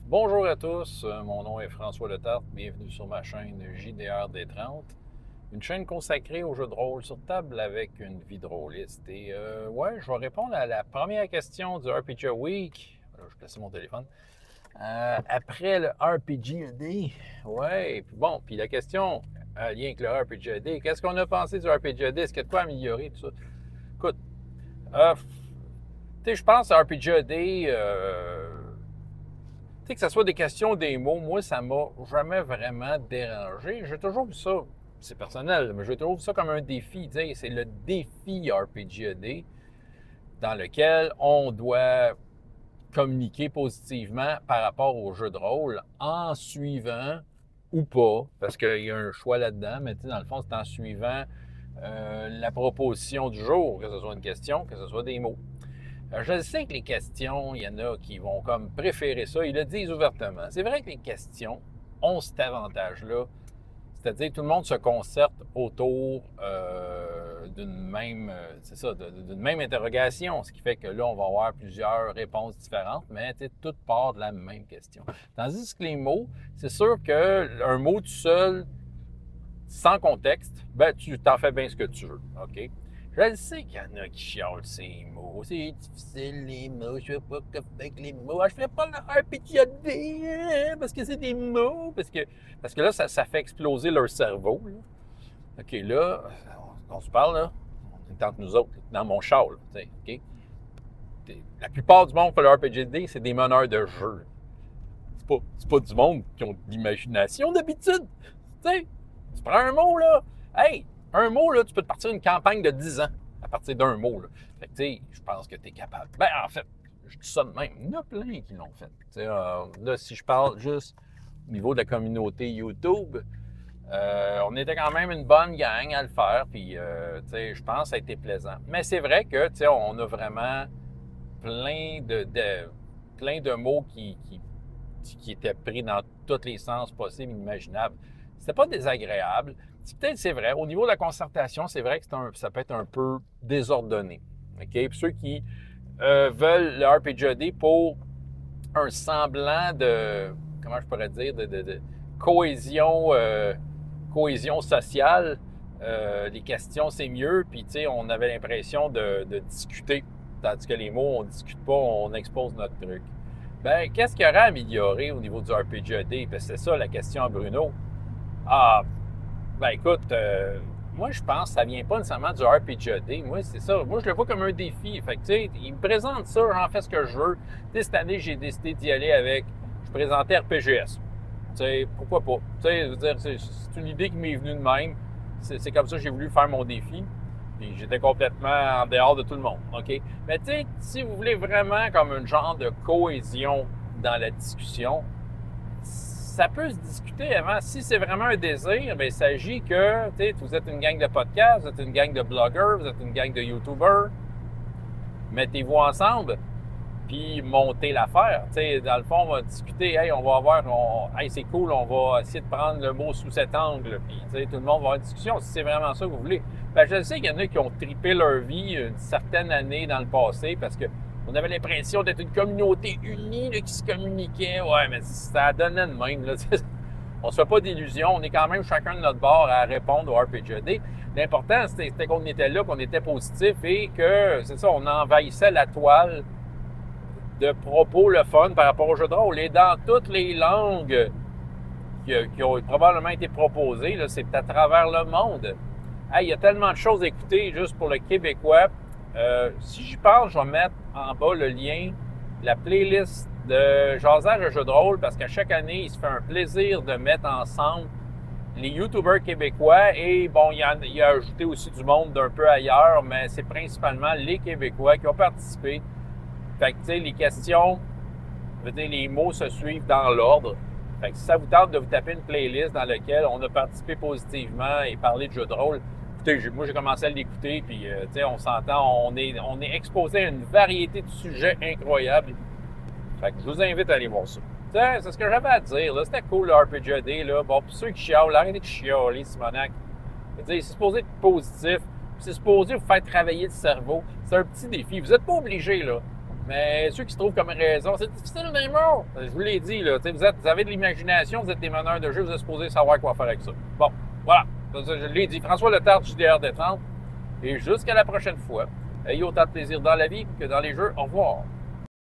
Bonjour à tous, mon nom est François Letarte, bienvenue sur ma chaîne JDR D30, une chaîne consacrée aux jeux de rôle sur table avec une vie de rôliste. Et ouais, je vais répondre à la première question du RPG Week. Alors, je plaçais mon téléphone. Après le RPG ED, ouais, puis bon, puis la question en lien avec le RPG ED, qu'est-ce qu'on a pensé du RPG ED? Est-ce qu'il y a de quoi améliorer, tout ça? Écoute, tu sais, je pense à RPG ED, tu sais, que ce soit des questions, des mots, moi, ça m'a jamais vraiment dérangé. J'ai toujours vu ça, c'est personnel, mais j'ai toujours vu ça comme un défi. Tu sais, c'est le défi RPG-ED dans lequel on doit communiquer positivement par rapport au jeu de rôle en suivant ou pas, parce qu'il y a un choix là-dedans, mais tu sais, dans le fond, c'est en suivant la proposition du jour, que ce soit une question, que ce soit des mots. Je sais que les questions, il y en a qui vont comme préférer ça, ils le disent ouvertement. C'est vrai que les questions ont cet avantage-là, c'est-à-dire que tout le monde se concerte autour d'une même, c'est ça, d'une même interrogation, ce qui fait que là, on va avoir plusieurs réponses différentes, mais toutes partent de la même question. Tandis que les mots, c'est sûr qu'un mot tout seul, sans contexte, ben tu t'en fais bien ce que tu veux, OK? Je sais qu'il y en a qui chialent ces mots. C'est difficile, les mots. Je ne sais pas quoi faire avec les mots. Je ne ferai pas le RPG parce que c'est des mots. Parce que là, ça fait exploser leur cerveau. Là. OK, là, on se parle, là. On est entre nous autres, dans mon char, là, OK? La plupart du monde pour le RPG, c'est des meneurs de jeu. C'est pas du monde qui ont de l'imagination d'habitude. Tu prends un mot, là. Hey! Un mot, là, tu peux te partir une campagne de 10 ans à partir d'un mot. Là. Fait que, tu sais, je pense que tu es capable. Ben, en fait, je dis ça de même. Il y en a plein qui l'ont fait. Là, si je parle juste au niveau de la communauté YouTube, on était quand même une bonne gang à le faire. Puis, tu sais, je pense que ça a été plaisant. Mais c'est vrai que, tu sais, on a vraiment plein de mots qui étaient pris dans tous les sens possibles et imaginables. C'était pas désagréable. Peut-être c'est vrai. Au niveau de la concertation, c'est vrai que ça peut être un peu désordonné. OK? Puis ceux qui veulent le RPG pour un semblant de, comment je pourrais dire, de cohésion, cohésion sociale, les questions, c'est mieux. Puis, tu sais, on avait l'impression de discuter. Tandis que les mots, on ne discute pas, on expose notre truc. Ben, qu'est-ce qu'il y aurait à améliorer au niveau du RPG-AD? Parce que c'est ça la question à Bruno. Ah, ben écoute, moi je pense que ça vient pas nécessairement du RPG-AD. Moi, c'est ça. Moi, je le vois comme un défi. Fait que, tu sais, il me présente ça, j'en fais ce que je veux. Tu sais, cette année, j'ai décidé d'y aller avec. Je présentais RPGS. Tu sais, pourquoi pas? Tu sais, je veux dire, c'est une idée qui m'est venue de même. C'est comme ça que j'ai voulu faire mon défi. Puis j'étais complètement en dehors de tout le monde, OK? Mais tu sais, si vous voulez vraiment comme un genre de cohésion dans la discussion, ça peut se discuter avant. Si c'est vraiment un désir, bien, il s'agit que, tu sais, vous êtes une gang de podcasts, vous êtes une gang de blogueurs, vous êtes une gang de YouTubers. Mettez-vous ensemble, puis montez l'affaire. Tu sais, dans le fond, on va discuter, hey, on va avoir, hey, c'est cool, on va essayer de prendre le mot sous cet angle, puis, tu sais, tout le monde va avoir une discussion, si c'est vraiment ça que vous voulez. Ben, je sais qu'il y en a qui ont trippé leur vie une certaine année dans le passé, parce que on avait l'impression d'être une communauté unie là, qui se communiquait. Ouais, mais ça donnait de même. Là. On se fait pas d'illusions. On est quand même chacun de notre bord à répondre au RPG-AD. L'important, c'était qu'on était là, qu'on était positif et que, c'est ça, on envahissait la toile de propos le fun par rapport au jeu de rôle. Et dans toutes les langues qui ont probablement été proposées, là, c'est à travers le monde. Hey, il y a tellement de choses à écouter juste pour le Québécois. Si j'y parle, je vais mettre en bas le lien, la playlist de jasage de jeux de rôle, parce qu'à chaque année, il se fait un plaisir de mettre ensemble les YouTubers québécois et bon, il a ajouté aussi du monde d'un peu ailleurs, mais c'est principalement les Québécois qui ont participé. Fait que, tu sais, les questions, je veux dire, les mots se suivent dans l'ordre. Fait que si ça vous tente de vous taper une playlist dans laquelle on a participé positivement et parlé de jeux de rôle, écoutez, moi, j'ai commencé à l'écouter, puis, tu sais, on s'entend, on est exposé à une variété de sujets incroyables. Fait que je vous invite à aller voir ça. Tu sais, c'est ce que j'avais à dire, là. C'était cool, le RPG-AD, là. Bon, pour ceux qui chialent, arrêtez de chialer, Simonac. Je veux dire, c'est supposé être positif, c'est supposé vous faire travailler le cerveau. C'est un petit défi. Vous n'êtes pas obligé, là. Mais ceux qui se trouvent comme raison, c'est difficile, Nemo! Je vous l'ai dit, là, vous avez de l'imagination, vous êtes des meneurs de jeu, vous êtes supposés savoir quoi faire avec ça. Bon, voilà. Ça, je l'ai dit. François Letard, JDR Détente. Et jusqu'à la prochaine fois, ayez autant de plaisir dans la vie que dans les jeux. Au revoir.